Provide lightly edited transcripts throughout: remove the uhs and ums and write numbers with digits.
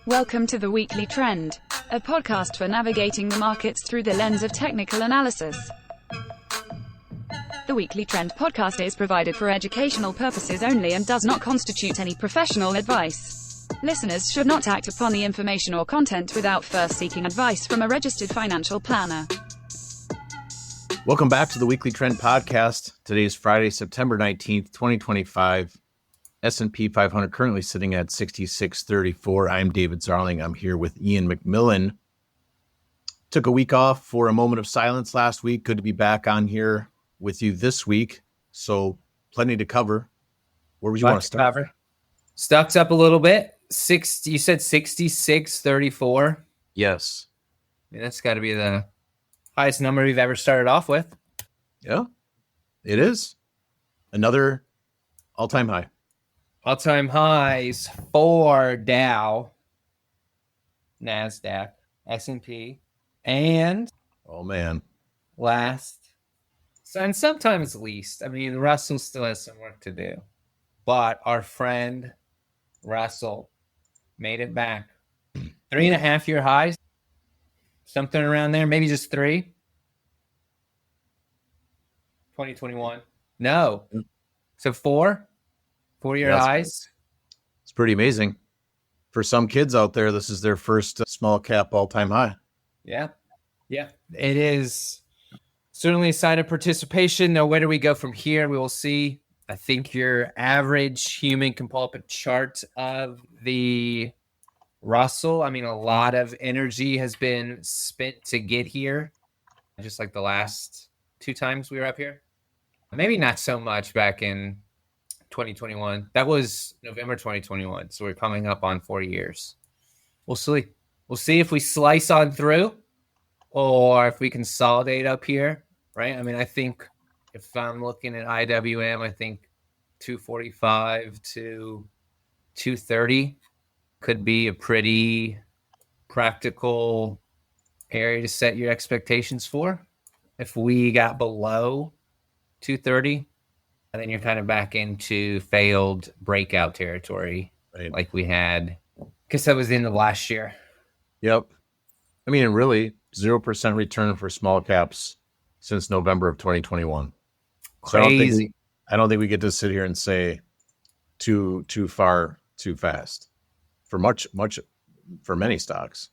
Welcome to the Weekly Trend, a podcast for navigating the markets through the lens of technical analysis. The Weekly Trend podcast is provided for educational purposes only and does not constitute any professional advice. Listeners should not act upon the information or content without first seeking advice from a registered financial planner. Welcome back to the Weekly Trend podcast. Today is Friday, September 19th, 2025. S&P 500 currently sitting at 6634. I'm David Zarling. I'm here with Ian McMillan. Took a week off for a moment of silence last week. Good to be back on here with you this week. So plenty to cover. Where would you want to start? Stock's up a little bit. You said 66.34. Yes. Yeah, that's got to be the highest number we've ever started off with. Yeah, it is. Another all-time high. All-time highs for Dow, NASDAQ, S&P, and oh man, last. So, and sometimes least. I mean, Russell still has some work to do. But our friend Russell made it back. 3.5-year highs. Something around there. Maybe just 3. 2021. No. So 4. 4-year highs. It's pretty amazing. For some kids out there, this is their first small cap all-time high. Yeah. Yeah. It is certainly a sign of participation. Now, where do we go from here? We will see. I think your average human can pull up a chart of the Russell. I mean, a lot of energy has been spent to get here, just like the last 2 times we were up here. Maybe not so much back in 2021. That was November 2021. So we're coming up on 4 years. We'll see. We'll see if we slice on through or if we consolidate up here, right? I mean, I think if I'm looking at IWM, I think 245 to 230 could be a pretty practical area to set your expectations for. If we got below 230, and then you're kind of back into failed breakout territory, right? Like we had, because that was the end of last year. Yep. I mean, really, 0% return for small caps since November of 2021. Crazy. So I don't think we get to sit here and say too far, too fast for for many stocks.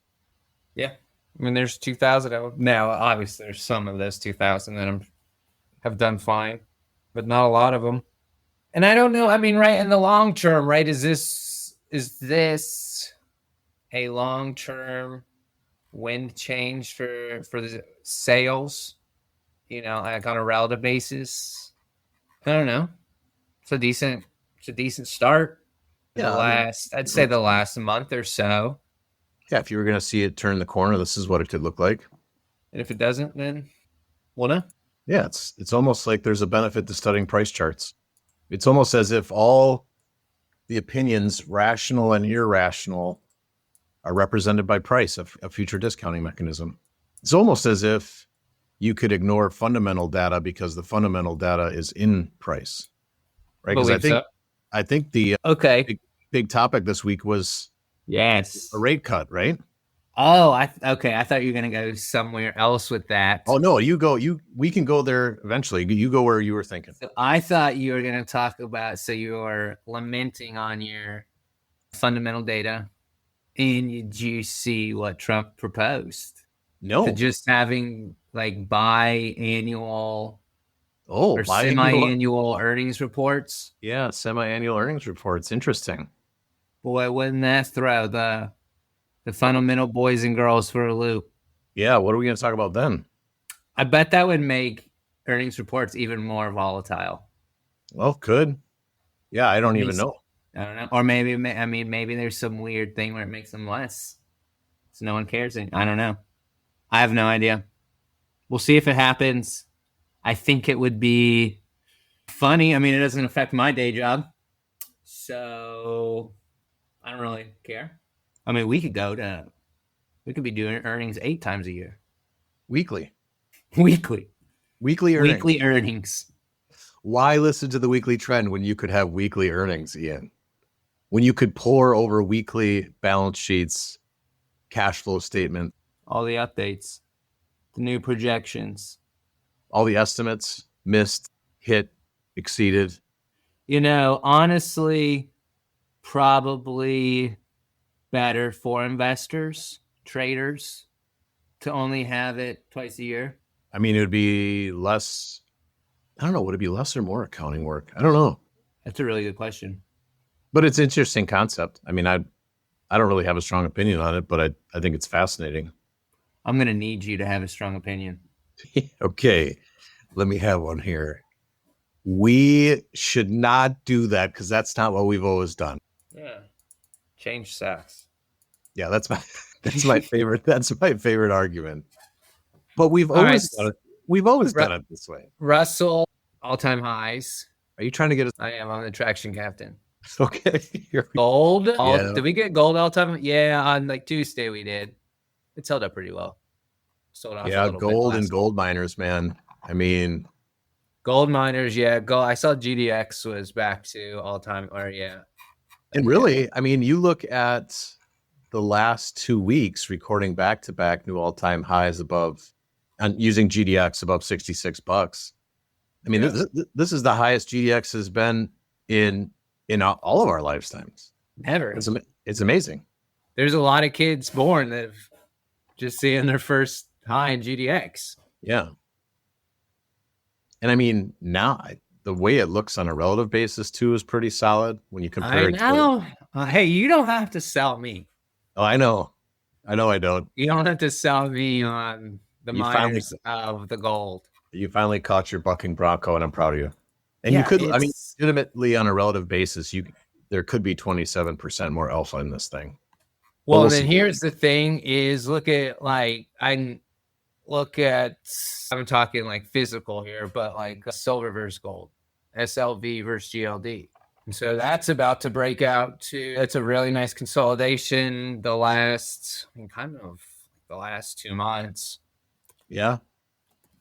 Yeah. I mean, there's 2,000. Now, obviously, there's some of those 2,000 that have done fine, but not a lot of them. And I don't know. I mean, right in the long term, right? Is this a long-term wind change for the sales? You know, like on a relative basis. I don't know. It's a decent start. Yeah, I'd say the last month or so. Yeah, if you were going to see it turn the corner, this is what it could look like. And if it doesn't, then we'll know. Yeah, it's almost like there's a benefit to studying price charts. It's almost as if all the opinions, rational and irrational, are represented by price, a future discounting mechanism. It's almost as if you could ignore fundamental data because the fundamental data is in price, right? Because I think the big topic this week was a rate cut, right? Oh, I thought you were going to go somewhere else with that. Oh no, we can go there eventually. You go where you were thinking. So I thought you were going to talk about, so you're lamenting on your fundamental data, and did you see what Trump proposed? No. So just having like semi-annual earnings reports. Yeah, semi-annual earnings reports. Interesting. Boy, wouldn't that throw the fundamental boys and girls for a loop? Yeah, what are we going to talk about then? I bet that would make earnings reports even more volatile. Well, could. Yeah, I don't even know. I don't know. Or maybe there's some weird thing where it makes them less. So no one cares. I don't know. I have no idea. We'll see if it happens. I think it would be funny. I mean, it doesn't affect my day job. So I don't really care. I mean, we could be doing earnings 8 times a year. Weekly earnings. Why listen to the Weekly Trend when you could have weekly earnings, Ian? when you could pour over weekly balance sheets, cash flow statement, All the updates, the new projections. all the estimates, missed, hit, exceeded. Honestly, probably better for investors, traders, to only have it twice a year. I mean, it would be less. I don't know. Would it be less or more accounting work? I don't know. That's a really good question. But it's an interesting concept. I mean, I don't really have a strong opinion on it, but I think it's fascinating. I'm going to need you to have a strong opinion. Okay, let me have one here. We should not do that because that's not what we've always done. Yeah. Change sucks. Yeah, that's my favorite. That's my favorite argument. But we've All always right. done it. We've always done it this way. Russell, all-time highs. Are you trying to get us? I am. I'm the traction captain. Okay. Gold. Yeah. Did we get gold all-time? Yeah, on like Tuesday we did. It's held up pretty well. Sold off a Yeah, little gold bit and gold miners, man. I mean, gold miners, yeah. Gold. I saw GDX was back to all-time, or yeah. and really, I mean, you look at the last 2 weeks recording back-to-back new all-time highs above, and using GDX above $66. I mean, this is the highest GDX has been in all of our lifetimes. Ever. It's amazing. There's a lot of kids born that have just seeing their first high in GDX. Yeah. And I mean, now the way it looks on a relative basis too is pretty solid when you compare it to. Hey, you don't have to sell me. Oh, I know I don't. You don't have to sell me on the miners of the gold. You finally caught your bucking bronco, and I'm proud of you. And you could, I mean, legitimately on a relative basis, there could be 27% more alpha in this thing. Well, then here's the thing: is I'm talking like physical here, but like silver versus gold, SLV versus GLD. And so that's about to break out to, that's a really nice consolidation the last 2 months. Yeah.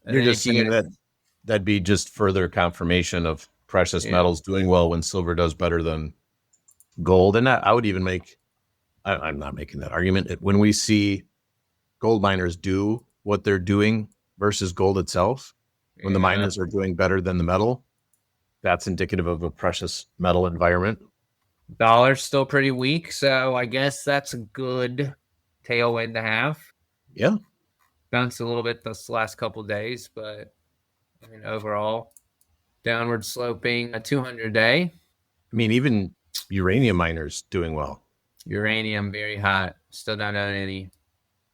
And you're just saying that'd be just further confirmation of precious metals doing well when silver does better than gold. And I would even I'm not making that argument. When we see gold miners do what they're doing versus gold itself, when the miners are doing better than the metal, that's indicative of a precious metal environment. Dollar's still pretty weak, so I guess that's a good tailwind to have. Yeah. Bounced a little bit this last couple of days, but I mean, overall, downward sloping a 200-day. I mean, even uranium miners doing well. Uranium, very hot. Still don't own any.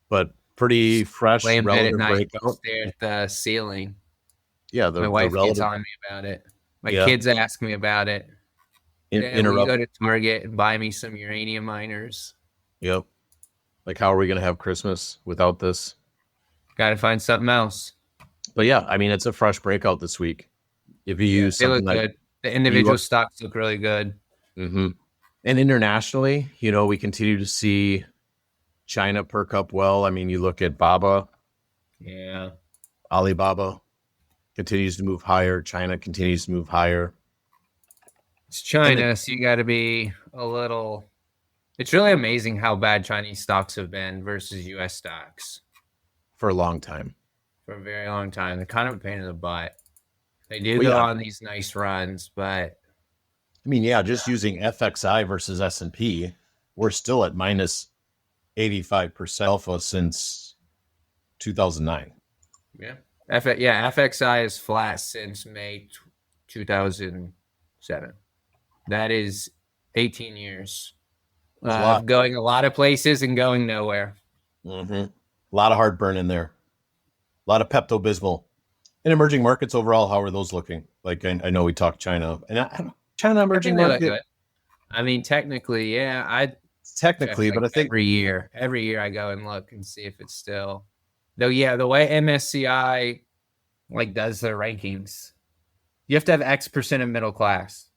But pretty fresh, relative breakout. Stare at the ceiling. Yeah, my wife gets on me about it. My kids ask me about it. We go to Target and buy me some uranium miners. Yep. Like, how are we going to have Christmas without this? Got to find something else. But yeah, I mean, it's a fresh breakout this week. If you use something like good. The individual stocks look really good. Mm-hmm. And internationally, we continue to see China perk up well. I mean, you look at Baba. Yeah. Alibaba continues to move higher. China continues to move higher. It's China, so you got to be a little. It's really amazing how bad Chinese stocks have been versus U.S. stocks. For a long time. For a very long time. They're kind of a pain in the butt. They do go on these nice runs, but. I mean, just using FXI versus S&P, we're still at minus 85% alpha since 2009. Yeah. FXI is flat since May 2007. That is 18 years. Going a lot of places and going nowhere. Mm-hmm. A lot of heartburn in there. A lot of Pepto-Bismol. In emerging markets overall, how are those looking? Like, I know we talked China. And China emerging market. I mean, technically, yeah. Technically, but I think every year I go and look and see if it's still. Though, the way MSCI does their rankings, you have to have X percent of middle class.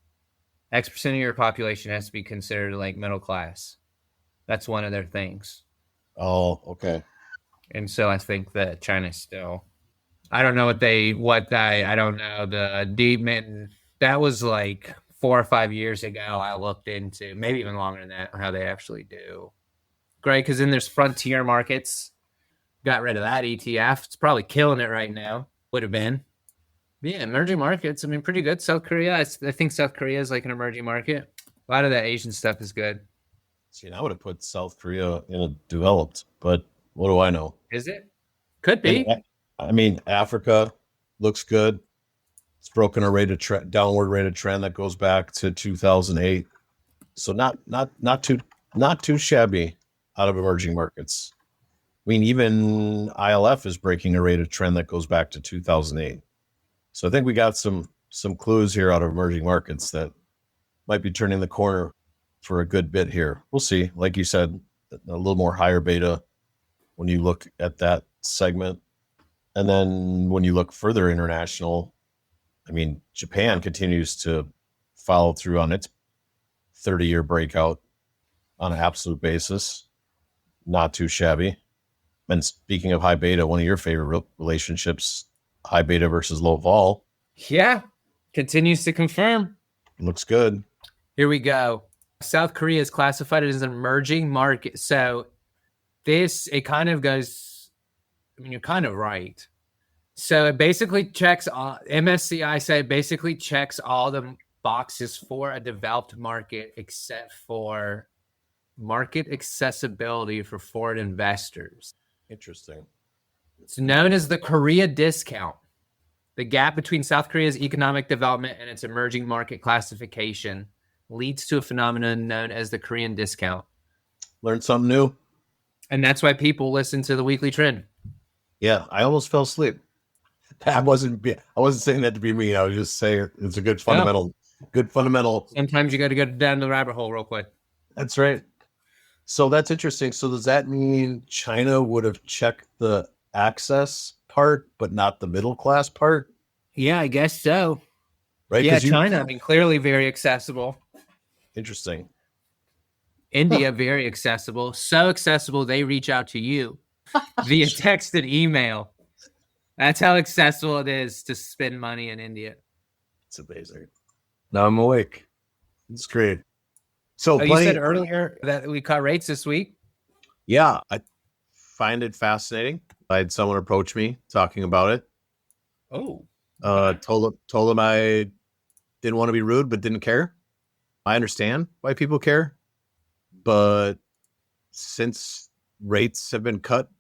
X percent of your population has to be considered middle class. That's one of their things. Oh, okay. And so I think that China's still. I don't know I don't know the demon. That was 4 or 5 years ago, I looked into, maybe even longer than that, how they actually do. Great, because then there's frontier markets. Got rid of that ETF. It's probably killing it right now. Would have been. But yeah, emerging markets. I mean, pretty good. South Korea. I think South Korea is like an emerging market. A lot of that Asian stuff is good. See, I would have put South Korea in a developed, but what do I know? Is it? Could be. And, I mean, Africa looks good. It's broken a downward rate of trend that goes back to 2008. So not too shabby out of emerging markets. I mean, even ILF is breaking a rate of trend that goes back to 2008. So I think we got some clues here out of emerging markets that might be turning the corner for a good bit here. We'll see. Like you said, a little more higher beta when you look at that segment. And then when you look further international, I mean, Japan continues to follow through on its 30-year breakout on an absolute basis. Not too shabby. And speaking of high beta, one of your favorite relationships, high beta versus low vol. Yeah. Continues to confirm. Looks good. Here we go. South Korea is classified as an emerging market. So it kind of goes, I mean, you're kind of right. So it basically checks all, MSCI say basically checks all the boxes for a developed market except for market accessibility for foreign investors. Interesting. It's known as the Korea discount. The gap between South Korea's economic development and its emerging market classification leads to a phenomenon known as the Korean discount. Learned something new. And that's why people listen to the weekly trend. Yeah, I almost fell asleep. I wasn't saying that to be mean. I was just saying it's a good fundamental. Yeah. Good fundamental. Sometimes you got to go down the rabbit hole real quick. That's right. So that's interesting. So does that mean China would have checked the access part, but not the middle class part? Yeah, I guess so. Right? Yeah, China, I mean, clearly very accessible. Interesting. India, very accessible. So accessible, they reach out to you via text and email. That's how accessible it is to spend money in India. It's amazing. Now I'm awake. It's great. So you said earlier that we cut rates this week? Yeah, I find it fascinating. I had someone approach me talking about it. Oh. Told them I didn't want to be rude, but didn't care. I understand why people care. But since rates have been cut,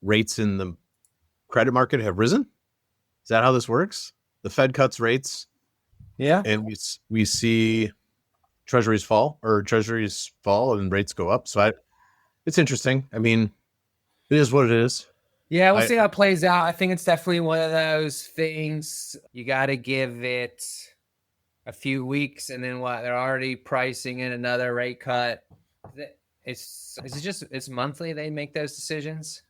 rates in the credit market have risen. Is that how this works? The Fed cuts rates. Yeah. And we see treasuries fall and rates go up. So it's interesting. I mean, it is what it is. Yeah, we'll see how it plays out. I think it's definitely one of those things you got to give it a few weeks, and then they're already pricing in another rate cut. Is it just it's monthly they make those decisions?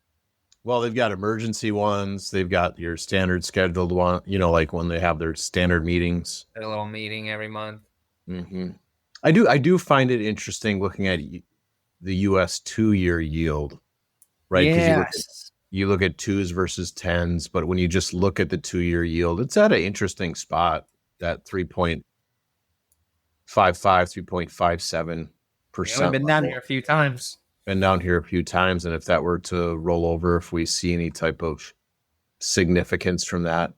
Well, they've got emergency ones. They've got your standard scheduled one. You know, like when they have their standard meetings. A little meeting every month. Mm-hmm. I do find it interesting looking at the U.S. 2-year yield, right? Yes. You look at 2s versus 10s, but when you just look at the 2-year yield, it's at an interesting spot, that 3.55, 3.57%. We've been down here a few times. And if that were to roll over, if we see any type of significance from that,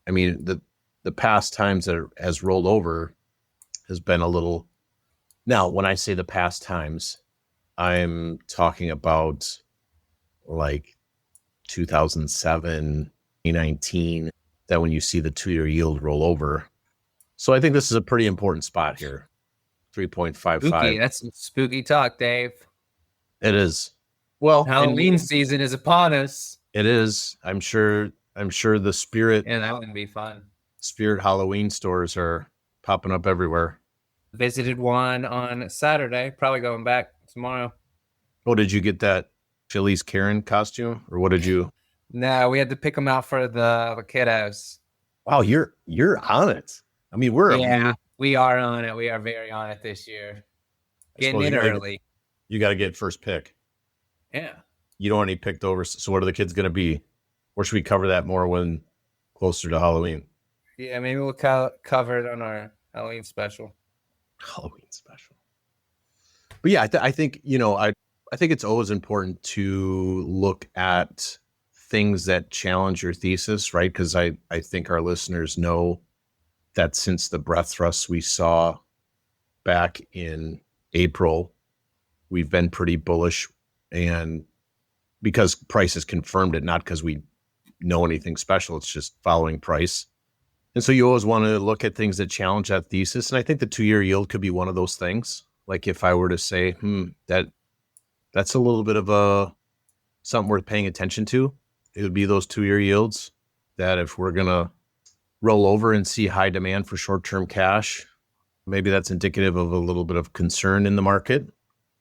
I mean, the past times that it has rolled over has been a little. Now, when I say the past times, I'm talking about like 2007, 2019, that when you see the 2-year yield roll over. So I think this is a pretty important spot here. 3.55. Spooky. That's some spooky talk, Dave. It is. Well, Halloween season is upon us. It is. I'm sure the spirit. And that wouldn't be fun. Spirit Halloween stores are popping up everywhere. Visited one on Saturday, probably going back tomorrow. Oh, did you get that Philly's Karen costume, or what did you? No, we had to pick them out for the kiddos. Wow, you're on it. I mean, we are on it. We are very on it this year. Getting in early. You got to get first pick. Yeah. You don't want any picked over. So what are the kids going to be? Or should we cover that more when closer to Halloween? Yeah, maybe we'll cover it on our Halloween special. Halloween special. But yeah, I think, I think it's always important to look at things that challenge your thesis, right? Because I think our listeners know that since the breath thrusts we saw back in April, we've been pretty bullish, and because price has confirmed it, not because we know anything special, it's just following price. And so you always want to look at things that challenge that thesis. And I think the 2-year yield could be one of those things. Like if I were to say, that's a little bit of something worth paying attention to, it would be those 2-year yields. That if we're going to roll over and see high demand for short-term cash, maybe that's indicative of a little bit of concern in the market.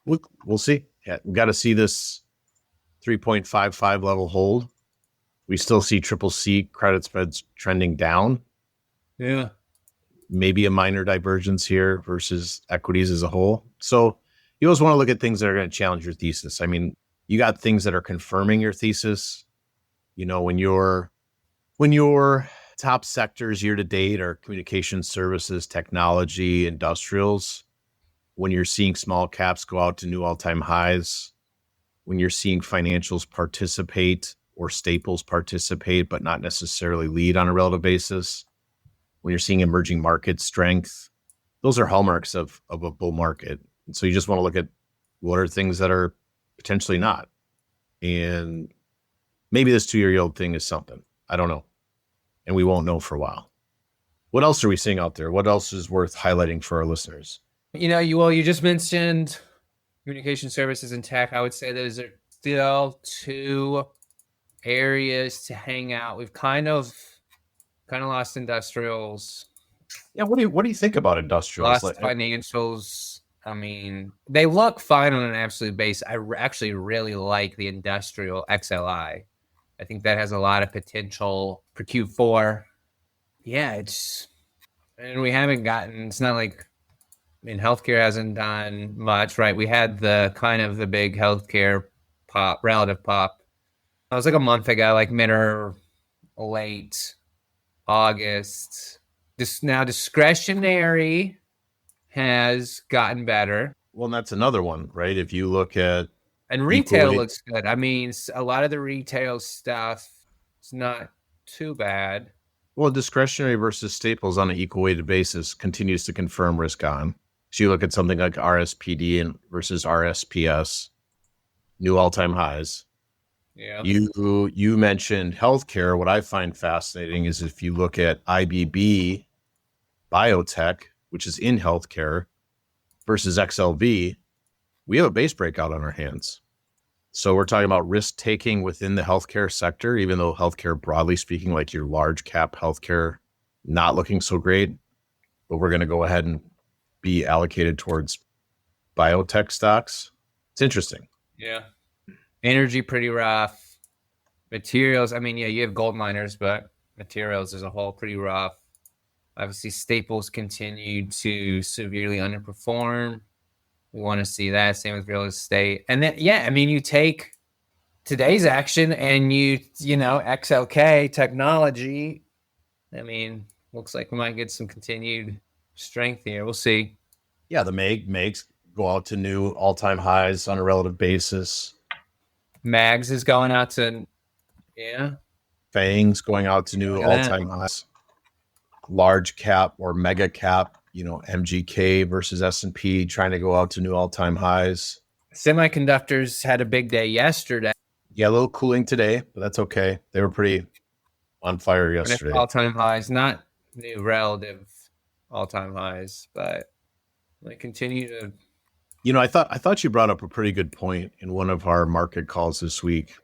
We'll see. Yeah, we got to see this 3.55 level hold. We still see triple C credit spreads trending down. Yeah. Maybe a minor divergence here versus equities as a whole. So you always want to look at things that are going to challenge your thesis. I mean, you got things that are confirming your thesis. When your top sectors year to date are communication services, technology, industrials, when you're seeing small caps go out to new all-time highs, when you're seeing financials participate or staples participate, but not necessarily lead on a relative basis, when you're seeing emerging market strength, those are hallmarks of a bull market. And so you just want to look at what are things that are potentially not. And maybe this 2-year yield thing is something. I don't know. And we won't know for a while. What else are we seeing out there? What else is worth highlighting for our listeners? You just mentioned communication services and tech. I would say those are still two areas to hang out. We've kind of lost industrials. Yeah, what do you think about industrials? Lost financials. I mean, they look fine on an absolute base. I actually really like the industrial XLI. I think that has a lot of potential for Q4. Yeah, and we haven't it's not like, healthcare hasn't done much, right? We had the big healthcare relative pop. It was like a month ago, like mid or late August. Now discretionary has gotten better. Well, and that's another one, right? If you look at and retail looks good. I mean, a lot of the retail stuff is not too bad. Well, discretionary versus staples on an equal weighted basis continues to confirm risk on. So you look at something like RSPD and versus RSPS, new all-time highs. Yeah. You mentioned healthcare. What I find fascinating is if you look at IBB biotech, which is in healthcare, versus XLV, we have a base breakout on our hands. So we're talking about risk taking within the healthcare sector, even though healthcare, broadly speaking, like your large cap healthcare, not looking so great. But we're going to go ahead and be allocated towards biotech stocks. It's interesting. Yeah. Energy pretty rough. Materials, you have gold miners, but materials as a whole pretty rough. Obviously, staples continue to severely underperform. We want to see that. Same with real estate. And then, you take today's action and XLK technology. Looks like we might get some continued strength here. We'll see. Yeah, the MAGs go out to new all-time highs on a relative basis. MAGs is going out to, FANG's going out to new all-time highs. Large cap or mega cap, MGK versus S&P trying to go out to new all-time highs. Semiconductors had a big day yesterday. Yeah, a little cooling today, but that's okay. They were pretty on fire yesterday. All-time highs, not new relative all-time highs, but they continue to. I thought you brought up a pretty good point in one of our market calls this week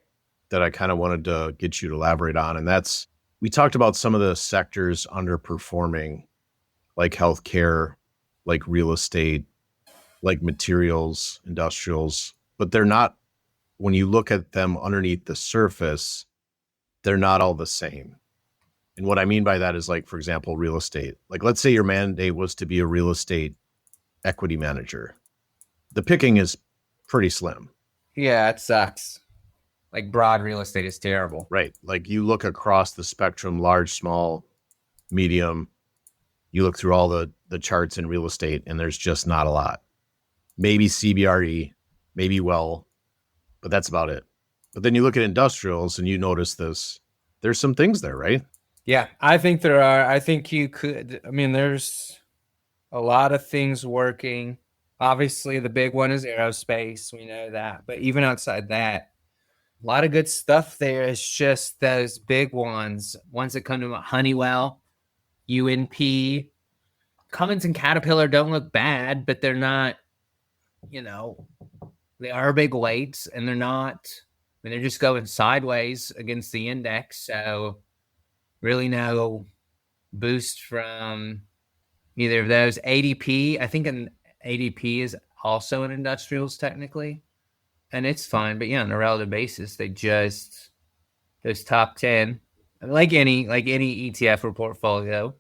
that I kind of wanted to get you to elaborate on, and that's we talked about some of the sectors underperforming, like healthcare, like real estate, like materials, industrials, but they're not, when you look at them underneath the surface, they're not all the same. And what I mean by that is, like, for example, real estate. Like, let's say your mandate was to be a real estate equity manager. The picking is pretty slim. Yeah, it sucks. Like, broad real estate is terrible. Right. Like, you look across the spectrum, large, small, medium. You look through all the the charts in real estate, and there's just not a lot. Maybe CBRE, maybe but that's about it. But then you look at industrials and you notice this. There's some things there, right? Yeah, I think there are. I think you could. I mean, there's a lot of things working. Obviously, the big one is aerospace. We know that. But even outside that, a lot of good stuff there. It's just those big ones that come to Honeywell, UNP, Cummins and Caterpillar don't look bad, but they're not, they are big weights and they're not, I mean, they're just going sideways against the index. So really no boost from either of those. ADP, I think an ADP is also an industrials technically, and it's fine. But yeah, on a relative basis, those top 10, like any ETF or portfolio,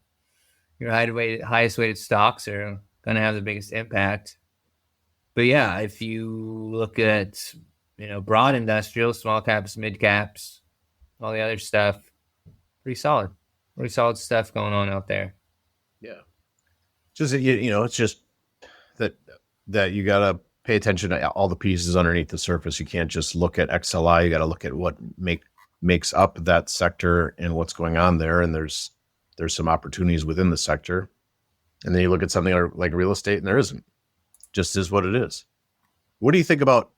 your highest weighted stocks are going to have the biggest impact. But yeah, if you look at, broad industrial, small caps, mid caps, all the other stuff, pretty solid stuff going on out there. Yeah. Just, it's just that you got to pay attention to all the pieces underneath the surface. You can't just look at XLI. You got to look at what makes up that sector and what's going on there. And there's some opportunities within the sector. And then you look at something like real estate and there isn't. Just is what it is. What do you think about,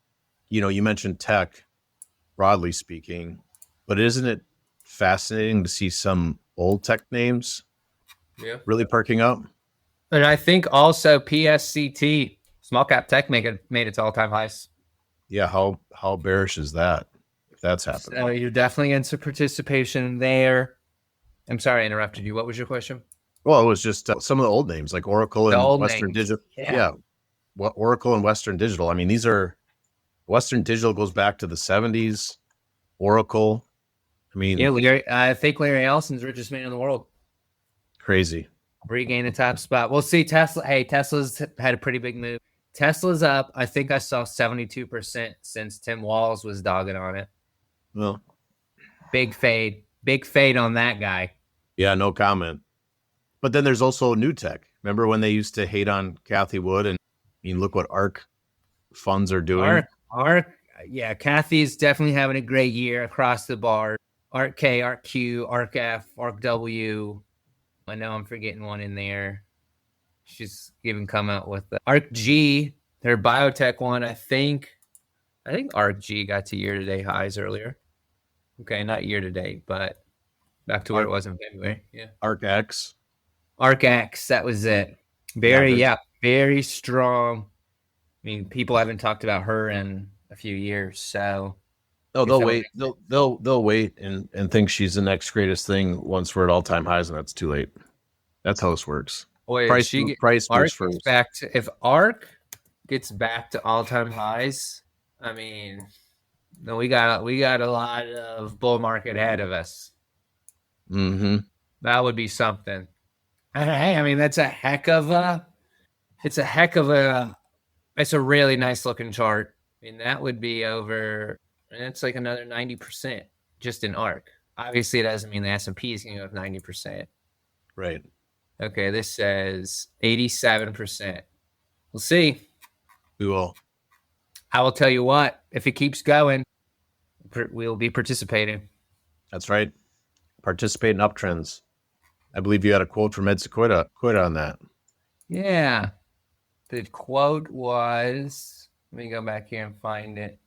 you mentioned tech, broadly speaking, but isn't it fascinating to see some old tech names really perking up? And I think also PSCT, small cap tech, made its all-time highs. Yeah, how bearish is that if that's happening? So you're definitely into participation there. I'm sorry I interrupted you. What was your question? Well, it was just some of the old names like Oracle and Western Digital. Yeah. Oracle and Western Digital. I mean, these are Western Digital goes back to the 70s. Oracle. I mean, yeah, I think Larry Ellison's richest man in the world. Crazy. Regain a top spot. We'll see. Tesla's had a pretty big move. Tesla's up. I think I saw 72% since Tim Walz was dogging on it. Well, big fade on that guy. Yeah, no comment. But then there's also new tech. Remember when they used to hate on Cathie Wood? And I mean, look what ARK funds are doing. ARK, yeah, Cathie's definitely having a great year across the board. ARK K, ARK Q, ARK F, ARK W. I know I'm forgetting one in there. She's even come out with the ARK G, their biotech one. I think ARK G got to year-to-date highs earlier. Okay, not year-to-date, but back to where it was in February. Yeah. ARK X, that was it. Very strong. I mean, people haven't talked about her in a few years, so. Oh, they'll wait. They'll wait and think she's the next greatest thing once we're at all-time highs, and that's too late. That's how this works. Wait, price ARK first. If ARK gets back to all-time highs, I mean, then we got a lot of bull market ahead of us. Mm-hmm. That would be something. Hey, I mean, that's a heck of a. It's a really nice looking chart. I mean, that would be over. And it's like another 90% just in ARK. Obviously, it doesn't mean the S&P is going to go up 90%. Right. Okay, this says 87%. We'll see. We will. I will tell you what, if it keeps going, we'll be participating. That's right. Participate in uptrends. I believe you had a quote from Ed Sequoia on that. Yeah. The quote was, let me go back here and find it.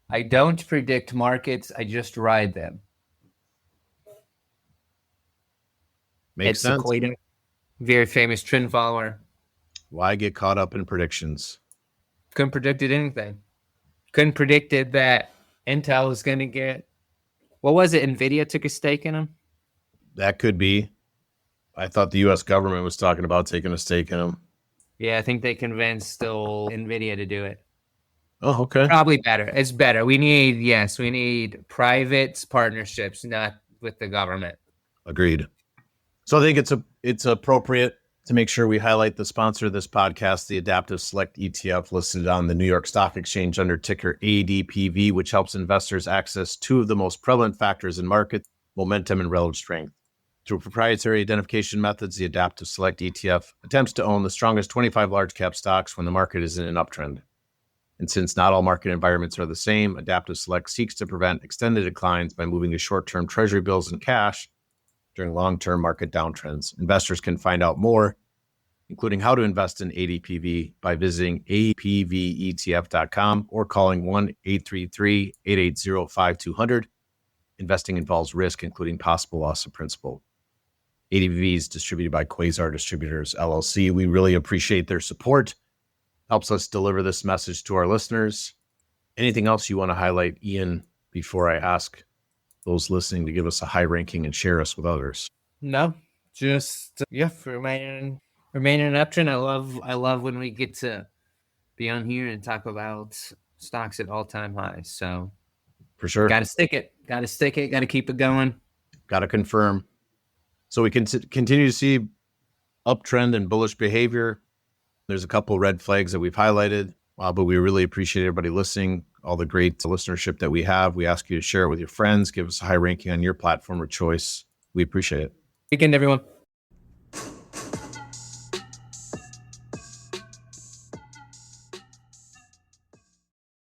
I don't predict markets, I just ride them. Makes sense. Sequoia, very famous trend follower. Why get caught up in predictions? Couldn't predicted anything. Couldn't predicted that Intel was going to get, what was it? NVIDIA took a stake in them? That could be. I thought the U.S. government was talking about taking a stake in them. Yeah, I think they convinced NVIDIA to do it. Oh, okay. Probably better. It's better. We need private partnerships, not with the government. Agreed. So I think it's appropriate to make sure we highlight the sponsor of this podcast, the Adaptive Select ETF, listed on the New York Stock Exchange under ticker ADPV, which helps investors access two of the most prevalent factors in markets, momentum and relative strength. Through proprietary identification methods, the Adaptive Select ETF attempts to own the strongest 25 large cap stocks when the market is in an uptrend. And since not all market environments are the same, Adaptive Select seeks to prevent extended declines by moving to short-term treasury bills and cash during long-term market downtrends. Investors can find out more, including how to invest in ADPV, by visiting apvetf.com or calling 1-833-880-5200. Investing involves risk, including possible loss of principal. ADPV is distributed by Quasar Distributors, LLC. We really appreciate their support. Helps us deliver this message to our listeners. Anything else you want to highlight, Ian, before I ask those listening to give us a high ranking and share us with others? No, just remaining an uptrend. I love when we get to be on here and talk about stocks at all-time highs. So for sure, got to stick it. Got to keep it going. Got to confirm. So we can continue to see uptrend and bullish behavior. There's a couple red flags that we've highlighted, but we really appreciate everybody listening, all the great listenership that we have. We ask you to share it with your friends, give us a high ranking on your platform of choice. We appreciate it. Weekend, everyone.